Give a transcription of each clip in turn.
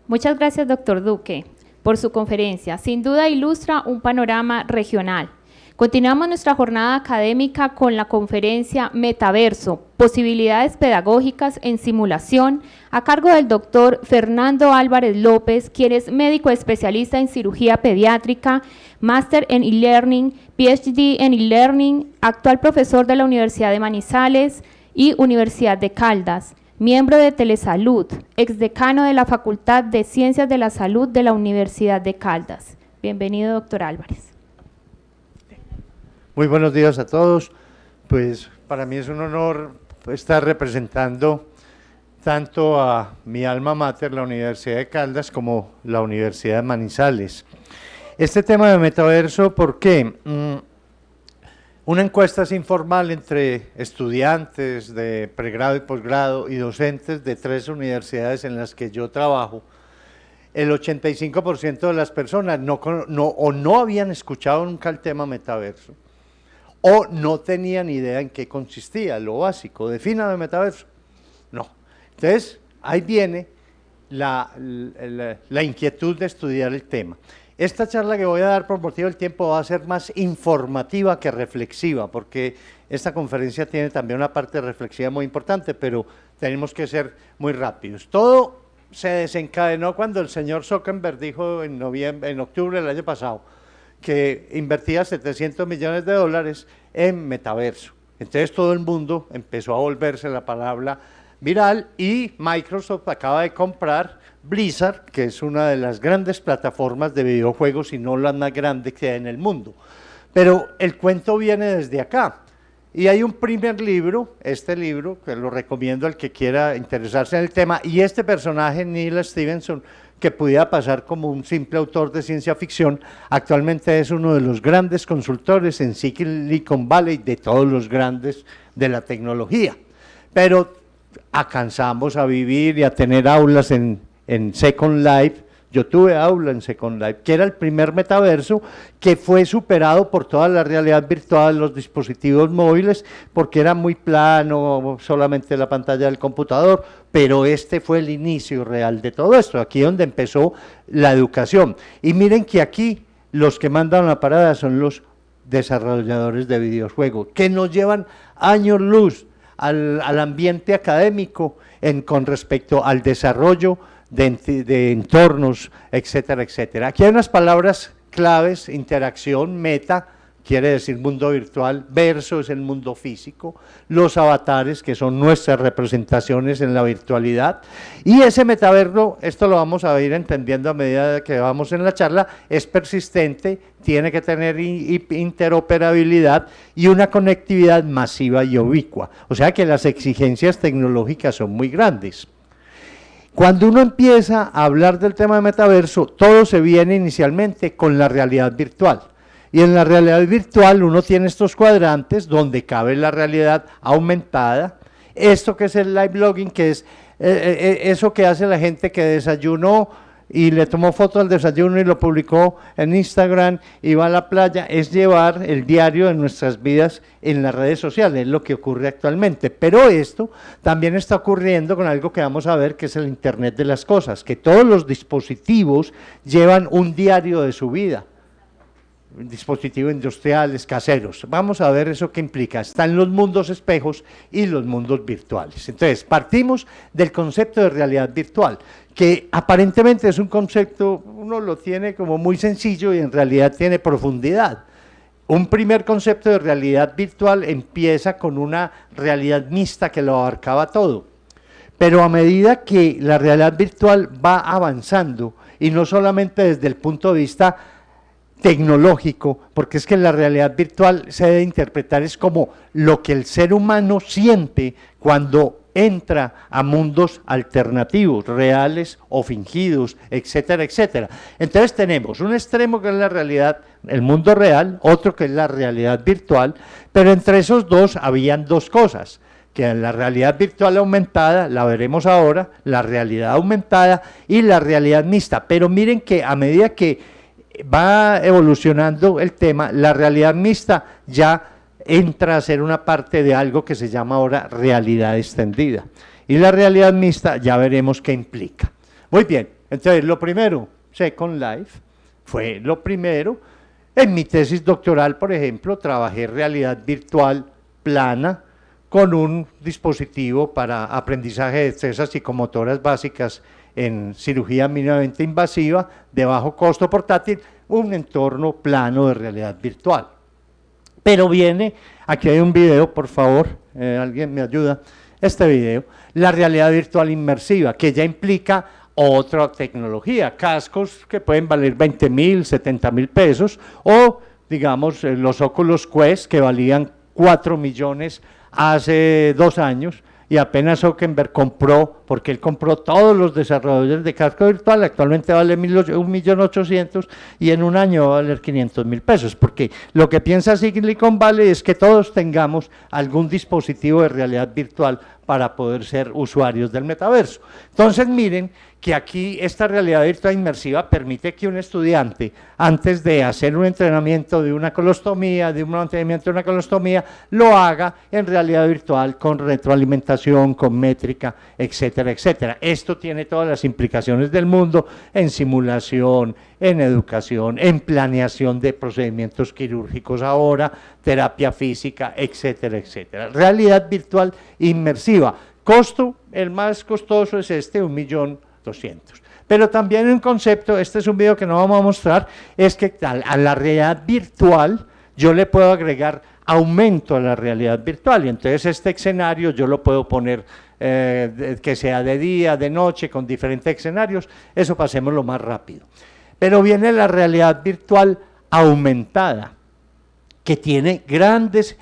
Muchas gracias, doctor Duque, por su conferencia. Sin duda ilustra un panorama regional. Continuamos nuestra jornada académica con la conferencia Metaverso, posibilidades pedagógicas en simulación, a cargo del doctor Fernando Álvarez López, quien es médico especialista en cirugía pediátrica, máster en e-learning, PhD en e-learning, actual profesor de la Universidad de Manizales y Universidad de Caldas, miembro de Telesalud, exdecano de la Facultad de Ciencias de la Salud de la Universidad de Caldas. Bienvenido, doctor Álvarez. Muy buenos días a todos. Pues para mí es un honor estar representando tanto a mi alma mater, la Universidad de Caldas, como la Universidad de Manizales. Este tema de metaverso, ¿por qué? Una encuesta informal entre estudiantes de pregrado y posgrado y docentes de 3 universidades en las que yo trabajo, el 85% de las personas no habían escuchado nunca el tema metaverso, o no tenían idea en qué consistía, lo básico. Defíname metaverso. No. Entonces, ahí viene la inquietud de estudiar el tema. Esta charla que voy a dar por motivo del tiempo va a ser más informativa que reflexiva, porque esta conferencia tiene también una parte reflexiva muy importante, pero tenemos que ser muy rápidos. Todo se desencadenó cuando el señor Zuckerberg dijo en octubre del año pasado, que invertía $700 millones en metaverso. Entonces todo el mundo empezó a volverse la palabra viral y Microsoft acaba de comprar Blizzard, que es una de las grandes plataformas de videojuegos y no la más grande que hay en el mundo. Pero el cuento viene desde acá. Y hay un primer libro, este libro, que lo recomiendo al que quiera interesarse en el tema, y este personaje, Neal Stephenson, que pudiera pasar como un simple autor de ciencia ficción, actualmente es uno de los grandes consultores en Silicon Valley de todos los grandes de la tecnología. Pero alcanzamos a vivir y a tener aulas en Second Life. Yo tuve aula en Second Life, que era el primer metaverso que fue superado por toda la realidad virtual, los dispositivos móviles, porque era muy plano, solamente la pantalla del computador, pero este fue el inicio real de todo esto, aquí donde empezó la educación. Y miren que aquí los que mandan la parada son los desarrolladores de videojuegos, que nos llevan años luz al ambiente académico con respecto al desarrollo de entornos, etcétera, etcétera. Aquí hay unas palabras claves: interacción, meta, quiere decir mundo virtual, verso es el mundo físico, los avatares, que son nuestras representaciones en la virtualidad, y ese metaverso, esto lo vamos a ir entendiendo a medida que vamos en la charla, es persistente, tiene que tener interoperabilidad y una conectividad masiva y ubicua, o sea que las exigencias tecnológicas son muy grandes. Cuando uno empieza a hablar del tema de metaverso, todo se viene inicialmente con la realidad virtual. Y en la realidad virtual uno tiene estos cuadrantes donde cabe la realidad aumentada, esto que es el live blogging, que es eso que hace la gente que desayunó y le tomó foto al desayuno y lo publicó en Instagram y va a la playa, es llevar el diario de nuestras vidas en las redes sociales, es lo que ocurre actualmente. Pero esto también está ocurriendo con algo que vamos a ver, que es el Internet de las cosas, que todos los dispositivos llevan un diario de su vida, dispositivos industriales, caseros. Vamos a ver eso que implica. Están los mundos espejos y los mundos virtuales. Entonces, partimos del concepto de realidad virtual, que aparentemente es un concepto, uno lo tiene como muy sencillo y en realidad tiene profundidad. Un primer concepto de realidad virtual empieza con una realidad mixta que lo abarcaba todo, pero a medida que la realidad virtual va avanzando, y no solamente desde el punto de vista tecnológico, porque es que la realidad virtual se debe interpretar es como lo que el ser humano siente cuando entra a mundos alternativos, reales o fingidos, etcétera, etcétera. Entonces tenemos un extremo que es la realidad, el mundo real, otro que es la realidad virtual, pero entre esos dos habían dos cosas, que en la realidad virtual aumentada, la veremos ahora, la realidad aumentada y la realidad mixta. Pero miren que a medida que va evolucionando el tema, la realidad mixta ya entra a ser una parte de algo que se llama ahora realidad extendida. Y la realidad mixta ya veremos qué implica. Muy bien, Entonces, lo primero, Second Life, fue lo primero. En mi tesis doctoral, por ejemplo, trabajé realidad virtual plana con un dispositivo para aprendizaje de destrezas psicomotoras básicas en cirugía mínimamente invasiva, de bajo costo portátil, un entorno plano de realidad virtual. Pero viene, aquí hay un video, por favor, alguien me ayuda, este video, la realidad virtual inmersiva, que ya implica otra tecnología, cascos que pueden valer 20.000, 70.000 pesos, o digamos los Oculus Quest que valían 4 millones hace 2 años, y apenas Zuckerberg compró, porque él compró todos los desarrolladores de casco virtual, actualmente vale 1.800.000 y en un año va a valer 500.000 pesos, porque lo que piensa Silicon Valley es que todos tengamos algún dispositivo de realidad virtual para poder ser usuarios del metaverso. Entonces miren que aquí esta realidad virtual inmersiva permite que un estudiante, antes de hacer un entrenamiento de una colostomía, de un mantenimiento de una colostomía, lo haga en realidad virtual con retroalimentación, con métrica, etcétera, etcétera. Esto tiene todas las implicaciones del mundo en simulación, en educación, en planeación de procedimientos quirúrgicos ahora, terapia física, etcétera, etcétera. Realidad virtual inmersiva. Costo, el más costoso es este, 1.200.000. Pero también un concepto, este es un video que no vamos a mostrar, es que a la realidad virtual yo le puedo agregar aumento a la realidad virtual, y entonces este escenario yo lo puedo poner que sea de día, de noche, con diferentes escenarios, eso pasémoslo más rápido. Pero viene la realidad virtual aumentada, que tiene grandes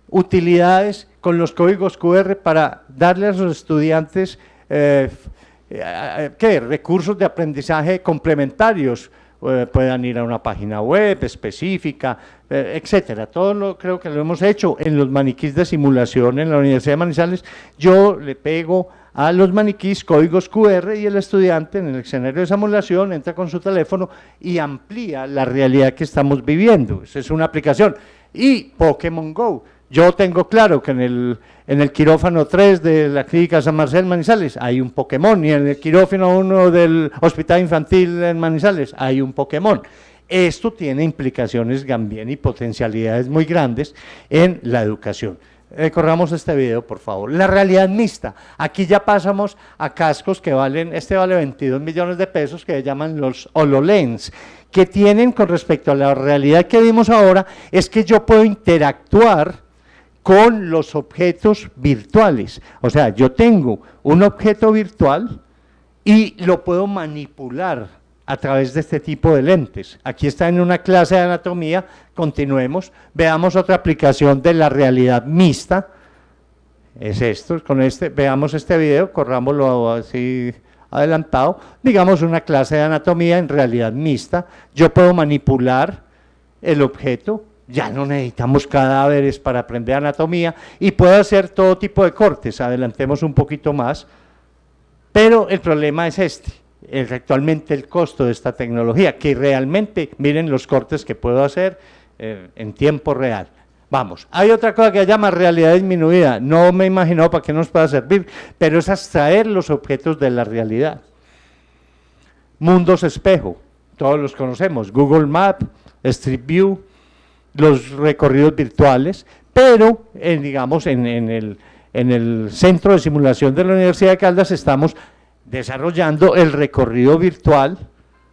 utilidades con los códigos QR para darle a los estudiantes recursos de aprendizaje complementarios, puedan ir a una página web específica, etcétera. Creo que lo hemos hecho en los maniquís de simulación en la Universidad de Manizales. Yo le pego a los maniquís códigos QR y el estudiante en el escenario de simulación entra con su teléfono y amplía la realidad que estamos viviendo. Esa es una aplicación. Y Pokémon Go. Yo tengo claro que en el quirófano 3 de la Clínica San Marcel Manizales hay un Pokémon, y en el quirófano 1 del Hospital Infantil en Manizales hay un Pokémon. Esto tiene implicaciones también y potencialidades muy grandes en la educación. Corramos este video, por favor. La realidad mixta. Aquí ya pasamos a cascos que valen, este vale 22 millones de pesos, que se llaman los HoloLens, que tienen con respecto a la realidad que vimos ahora, es que yo puedo interactuar con los objetos virtuales. O sea, yo tengo un objeto virtual y lo puedo manipular a través de este tipo de lentes. Aquí está en una clase de anatomía, continuemos, veamos otra aplicación de la realidad mixta, es esto, veamos este video, corrámoslo así adelantado, digamos una clase de anatomía en realidad mixta, yo puedo manipular el objeto, ya no necesitamos cadáveres para aprender anatomía, y puedo hacer todo tipo de cortes, adelantemos un poquito más, pero el problema es actualmente el costo de esta tecnología, que realmente, miren los cortes que puedo hacer en tiempo real. Vamos, hay otra cosa que se llama realidad disminuida, no me imagino para qué nos pueda servir, pero es abstraer los objetos de la realidad. Mundos espejo, todos los conocemos, Google Maps, Street View, los recorridos virtuales, pero digamos en el centro de simulación de la Universidad de Caldas estamos desarrollando el recorrido virtual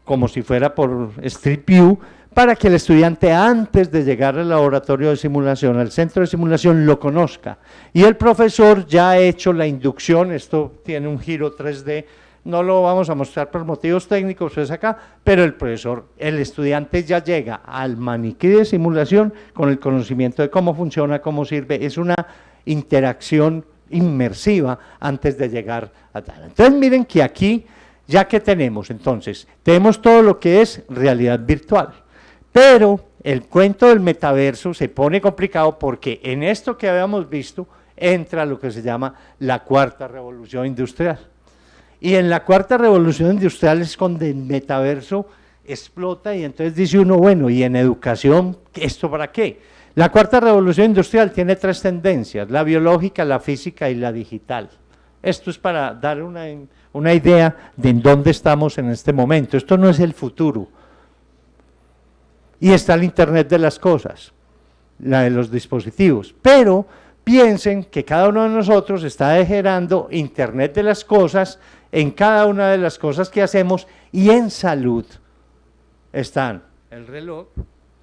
como si fuera por Street View, para que el estudiante antes de llegar al laboratorio de simulación, al centro de simulación, lo conozca. Y el profesor ya ha hecho la inducción, esto tiene un giro 3D, no lo vamos a mostrar por motivos técnicos, es acá, pero el estudiante ya llega al maniquí de simulación con el conocimiento de cómo funciona, cómo sirve, es una interacción inmersiva antes de llegar a tal. Entonces miren que aquí, ya que tenemos todo lo que es realidad virtual, pero el cuento del metaverso se pone complicado porque en esto que habíamos visto entra lo que se llama la cuarta revolución industrial. Y en la cuarta revolución industrial es cuando el metaverso explota, y entonces dice uno, bueno, ¿y en educación esto para qué? La cuarta revolución industrial tiene 3 tendencias, la biológica, la física y la digital. Esto es para dar una idea de en dónde estamos en este momento. Esto no es el futuro. Y está el Internet de las cosas, la de los dispositivos. Pero piensen que cada uno de nosotros está generando Internet de las cosas en cada una de las cosas que hacemos, y en salud están el reloj,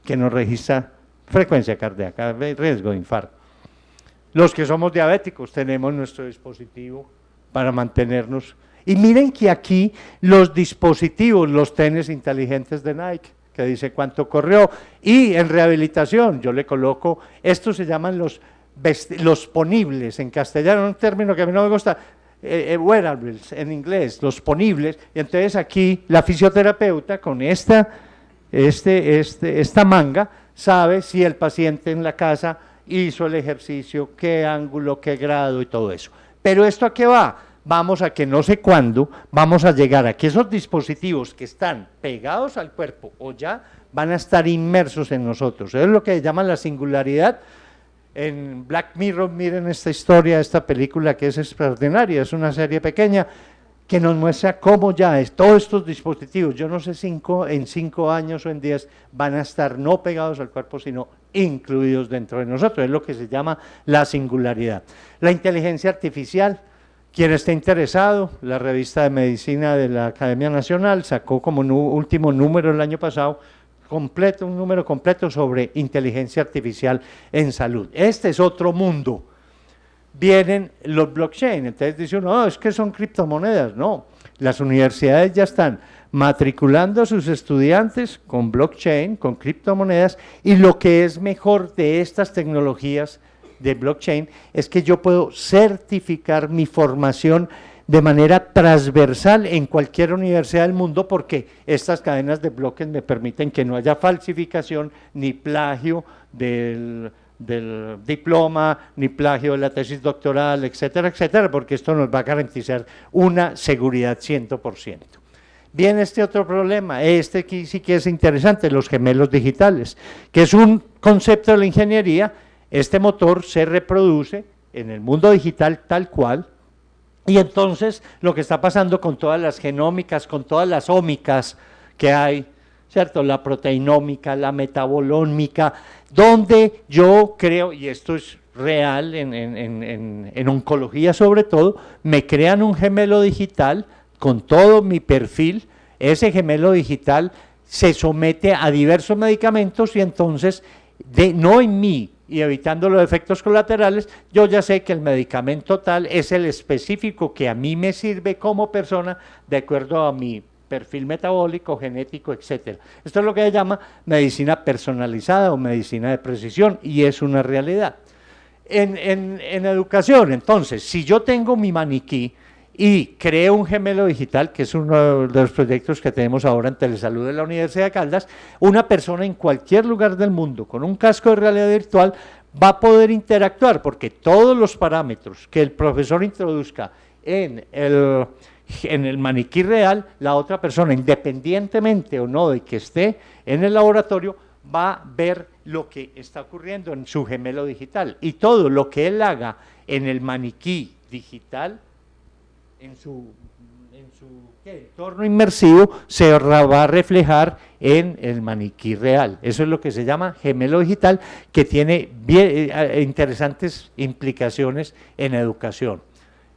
que nos registra frecuencia cardíaca, riesgo de infarto. Los que somos diabéticos tenemos nuestro dispositivo para mantenernos. Y miren que aquí los dispositivos, los tenis inteligentes de Nike, que dice cuánto corrió, y en rehabilitación yo le coloco, estos se llaman los ponibles, en castellano, un término que a mí no me gusta, wearables en inglés, los ponibles, y entonces aquí la fisioterapeuta con esta manga sabe si el paciente en la casa hizo el ejercicio, qué ángulo, qué grado y todo eso. Pero ¿esto a qué va? Vamos a que no sé cuándo vamos a llegar a que esos dispositivos que están pegados al cuerpo o ya van a estar inmersos en nosotros. Eso es lo que llaman la singularidad. En Black Mirror, miren esta historia, esta película que es extraordinaria, es una serie pequeña que nos muestra cómo ya todos estos dispositivos, yo no sé en 5 años o en 10, van a estar no pegados al cuerpo, sino incluidos dentro de nosotros. Es lo que se llama la singularidad. La inteligencia artificial, quien esté interesado, la revista de medicina de la Academia Nacional sacó como último número el año pasado, un número completo sobre inteligencia artificial en salud. Este es otro mundo. Vienen los blockchain, entonces dice uno, no, es que son criptomonedas. No, las universidades ya están matriculando a sus estudiantes con blockchain, con criptomonedas, y lo que es mejor de estas tecnologías de blockchain es que yo puedo certificar mi formación de manera transversal en cualquier universidad del mundo, porque estas cadenas de bloques me permiten que no haya falsificación ni plagio del diploma, ni plagio de la tesis doctoral, etcétera, etcétera, porque esto nos va a garantizar una seguridad 100%. Viene este otro problema, este aquí sí que es interesante, los gemelos digitales, que es un concepto de la ingeniería. Este motor se reproduce en el mundo digital tal cual, y entonces lo que está pasando con todas las genómicas, con todas las ómicas que hay, ¿cierto? La proteinómica, la metabolómica, donde yo creo, y esto es real en oncología sobre todo, me crean un gemelo digital con todo mi perfil. Ese gemelo digital se somete a diversos medicamentos y entonces, no en mí, y evitando los efectos colaterales, yo ya sé que el medicamento tal es el específico que a mí me sirve como persona de acuerdo a mi perfil metabólico, genético, etcétera. Esto es lo que se llama medicina personalizada o medicina de precisión, y es una realidad. En educación, entonces, si yo tengo mi maniquí y creo un gemelo digital, que es uno de los proyectos que tenemos ahora en Telesalud de la Universidad de Caldas, una persona en cualquier lugar del mundo con un casco de realidad virtual va a poder interactuar, porque todos los parámetros que el profesor introduzca en el maniquí real, la otra persona, independientemente o no de que esté en el laboratorio, va a ver lo que está ocurriendo en su gemelo digital, y todo lo que él haga en el maniquí digital, en su entorno inmersivo, se va a reflejar en el maniquí real. Eso es lo que se llama gemelo digital, que tiene interesantes implicaciones en educación.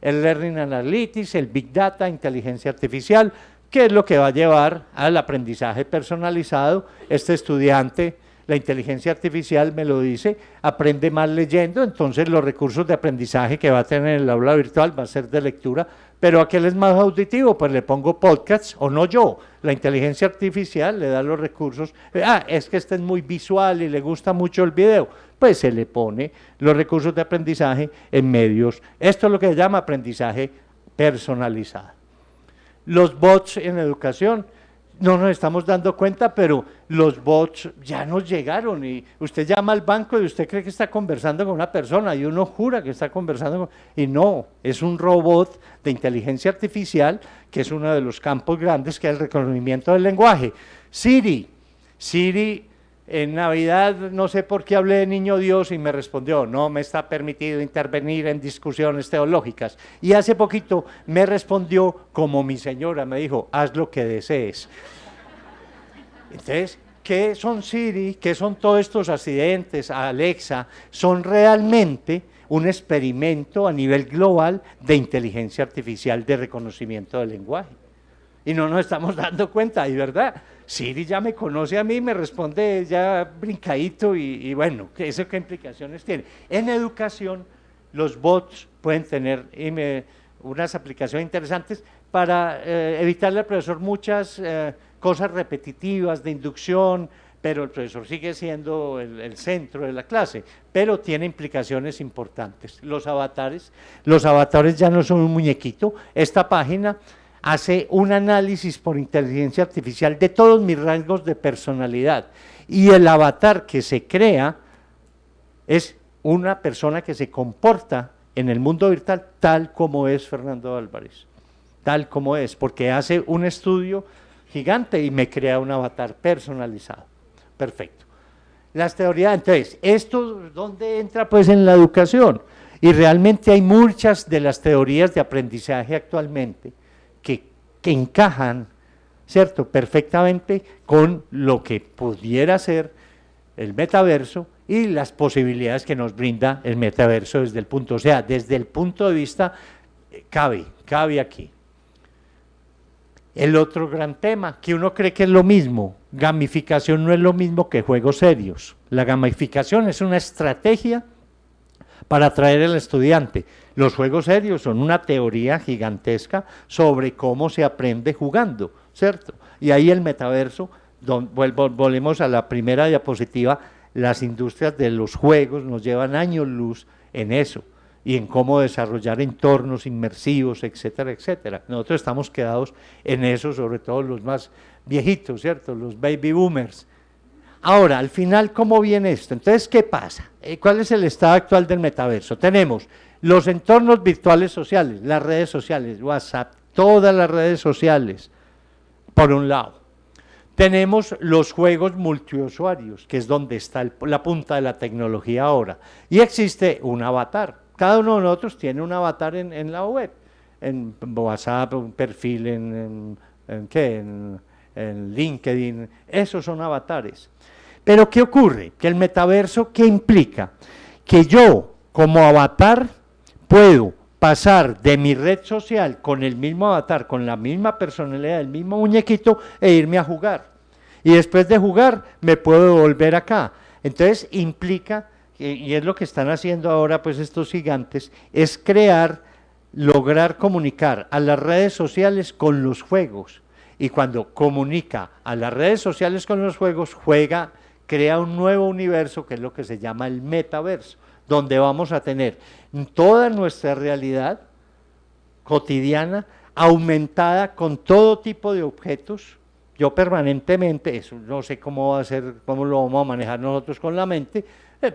El Learning Analytics, el Big Data, inteligencia artificial, que es lo que va a llevar al aprendizaje personalizado. Este estudiante, la inteligencia artificial me lo dice, aprende más leyendo, entonces los recursos de aprendizaje que va a tener en el aula virtual va a ser de lectura, pero aquel es más auditivo, pues le pongo podcasts, o no yo, la inteligencia artificial le da los recursos, es que este es muy visual y le gusta mucho el video, pues se le pone los recursos de aprendizaje en medios. Esto es lo que se llama aprendizaje personalizado. Los bots en educación, no nos estamos dando cuenta, pero los bots ya nos llegaron, y usted llama al banco y usted cree que está conversando con una persona y uno jura que está conversando y no, es un robot de inteligencia artificial, que es uno de los campos grandes, que es el reconocimiento del lenguaje. Siri En Navidad no sé por qué hablé de Niño Dios y me respondió, no me está permitido intervenir en discusiones teológicas. Y hace poquito me respondió como mi señora, me dijo, haz lo que desees. Entonces, ¿qué son Siri? ¿Qué son todos estos asistentes, Alexa? Son realmente un experimento a nivel global de inteligencia artificial de reconocimiento del lenguaje. Y no nos estamos dando cuenta, y verdad, Siri ya me conoce a mí, me responde ya brincadito y bueno, ¿eso qué implicaciones tiene? En educación, los bots pueden tener unas aplicaciones interesantes para evitarle al profesor muchas cosas repetitivas de inducción, pero el profesor sigue siendo el centro de la clase, pero tiene implicaciones importantes. Los avatares ya no son un muñequito. Esta página hace un análisis por inteligencia artificial de todos mis rangos de personalidad, y el avatar que se crea es una persona que se comporta en el mundo virtual tal como es Fernando Álvarez, tal como es, porque hace un estudio gigante y me crea un avatar personalizado. Perfecto. Las teorías, entonces, ¿esto dónde entra? Pues en la educación, y realmente hay muchas de las teorías de aprendizaje actualmente que encajan, ¿cierto?, perfectamente con lo que pudiera ser el metaverso y las posibilidades que nos brinda el metaverso desde el punto, o sea, desde el punto de vista, cabe aquí. El otro gran tema, que uno cree que es lo mismo, gamificación no es lo mismo que juegos serios. La gamificación es una estrategia para atraer al estudiante. Los juegos serios son una teoría gigantesca sobre cómo se aprende jugando, ¿cierto? Y ahí el metaverso, volvemos a la primera diapositiva, las industrias de los juegos nos llevan años luz en eso, y en cómo desarrollar entornos inmersivos, etcétera, etcétera. Nosotros estamos quedados en eso, sobre todo los más viejitos, ¿cierto?, los baby boomers. Ahora, al final, ¿cómo viene esto? Entonces, ¿qué pasa? ¿Cuál es el estado actual del metaverso? Tenemos los entornos virtuales sociales, las redes sociales, WhatsApp, todas las redes sociales, por un lado. Tenemos los juegos multiusuarios, que es donde está la punta de la tecnología ahora, y existe un avatar. Cada uno de nosotros tiene un avatar en la web, en WhatsApp, un perfil en LinkedIn, esos son avatares. Pero ¿qué ocurre? Que el metaverso, ¿qué implica? Que yo, como avatar, puedo pasar de mi red social con el mismo avatar, con la misma personalidad, el mismo muñequito, e irme a jugar. Y después de jugar, me puedo volver acá. Entonces, implica, y es lo que están haciendo ahora pues estos gigantes, es lograr comunicar a las redes sociales con los juegos. Y cuando comunica a las redes sociales con los juegos, crea un nuevo universo, que es lo que se llama el metaverso, donde vamos a tener toda nuestra realidad cotidiana aumentada con todo tipo de objetos. Yo permanentemente, eso no sé cómo va a ser, cómo lo vamos a manejar nosotros con la mente,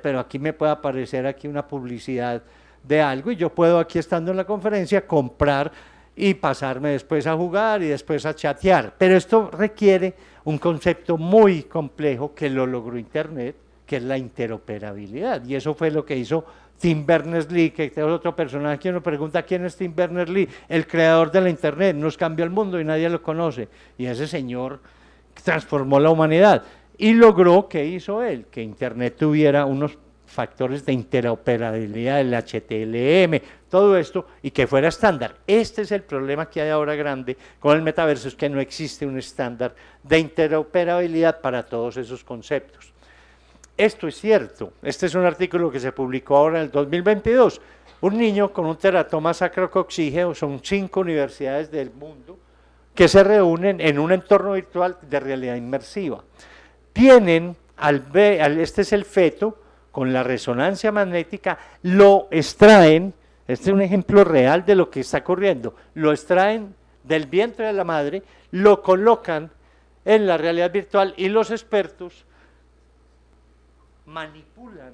pero aquí me puede aparecer aquí una publicidad de algo y yo puedo aquí, estando en la conferencia, comprar y pasarme después a jugar y después a chatear. Pero esto requiere un concepto muy complejo que lo logró Internet, que es la interoperabilidad, y eso fue lo que hizo Tim Berners-Lee, que es otro personaje que uno pregunta quién es Tim Berners-Lee, el creador de la Internet, nos cambió el mundo y nadie lo conoce, y ese señor transformó la humanidad, y logró, ¿qué hizo él? Que Internet tuviera unos factores de interoperabilidad, el HTML, todo esto, y que fuera estándar. Este es el problema que hay ahora grande con el metaverso, es que no existe un estándar de interoperabilidad para todos esos conceptos. Esto es cierto, este es un artículo que se publicó ahora en el 2022, un niño con un teratoma sacrococcígeo, son 5 universidades del mundo que se reúnen en un entorno virtual de realidad inmersiva. Tienen, este es el feto, con la resonancia magnética, lo extraen, este es un ejemplo real de lo que está ocurriendo, lo extraen del vientre de la madre, lo colocan en la realidad virtual y los expertos manipulan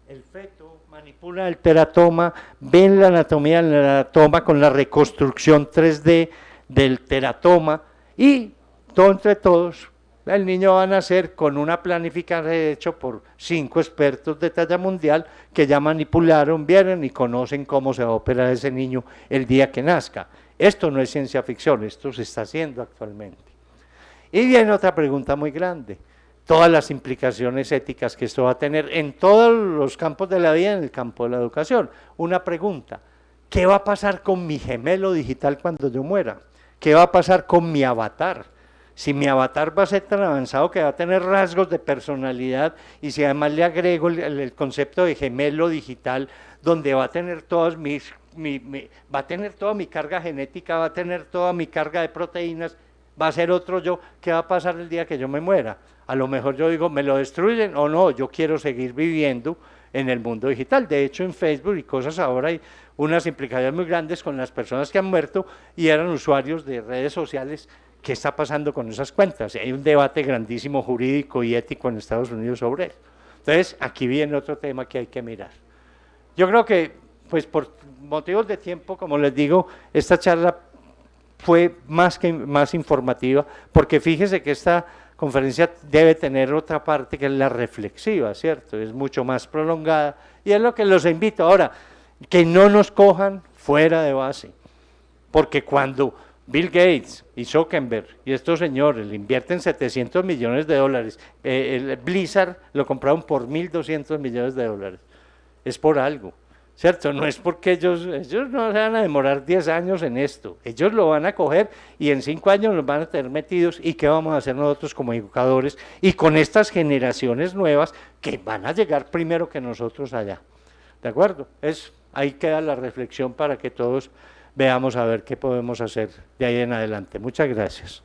el feto, manipulan el teratoma, ven la anatomía del teratoma con la reconstrucción 3D del teratoma y todo entre todos El niño va a nacer con una planificación hecha por 5 expertos de talla mundial que ya manipularon, vieron y conocen cómo se va a operar ese niño el día que nazca. Esto no es ciencia ficción, esto se está haciendo actualmente. Y viene otra pregunta muy grande, todas las implicaciones éticas que esto va a tener en todos los campos de la vida, en el campo de la educación. Una pregunta, ¿qué va a pasar con mi gemelo digital cuando yo muera? ¿Qué va a pasar con mi avatar? Si mi avatar va a ser tan avanzado que va a tener rasgos de personalidad y si además le agrego el concepto de gemelo digital, donde va a tener todas va a tener toda mi carga genética, va a tener toda mi carga de proteínas, va a ser otro yo, ¿qué va a pasar el día que yo me muera? A lo mejor yo digo, ¿me lo destruyen o no? Yo quiero seguir viviendo en el mundo digital. De hecho, en Facebook y cosas ahora hay unas implicaciones muy grandes con las personas que han muerto y eran usuarios de redes sociales. ¿Qué está pasando con esas cuentas? Hay un debate grandísimo jurídico y ético en Estados Unidos sobre eso. Entonces, aquí viene otro tema que hay que mirar. Yo creo que, pues por motivos de tiempo, como les digo, esta charla fue más informativa, porque fíjese que esta conferencia debe tener otra parte que es la reflexiva, ¿cierto? Es mucho más prolongada y es lo que los invito ahora, que no nos cojan fuera de base, porque cuando Bill Gates y Zuckerberg y estos señores le invierten 700 millones de dólares, el Blizzard lo compraron por 1.200 millones de dólares, es por algo, ¿cierto? No es porque ellos no se van a demorar 10 años en esto, ellos lo van a coger y en 5 años nos van a tener metidos y ¿qué vamos a hacer nosotros como educadores? Y con estas generaciones nuevas que van a llegar primero que nosotros allá, ¿de acuerdo? Ahí queda la reflexión para que todos veamos a ver qué podemos hacer de ahí en adelante. Muchas gracias.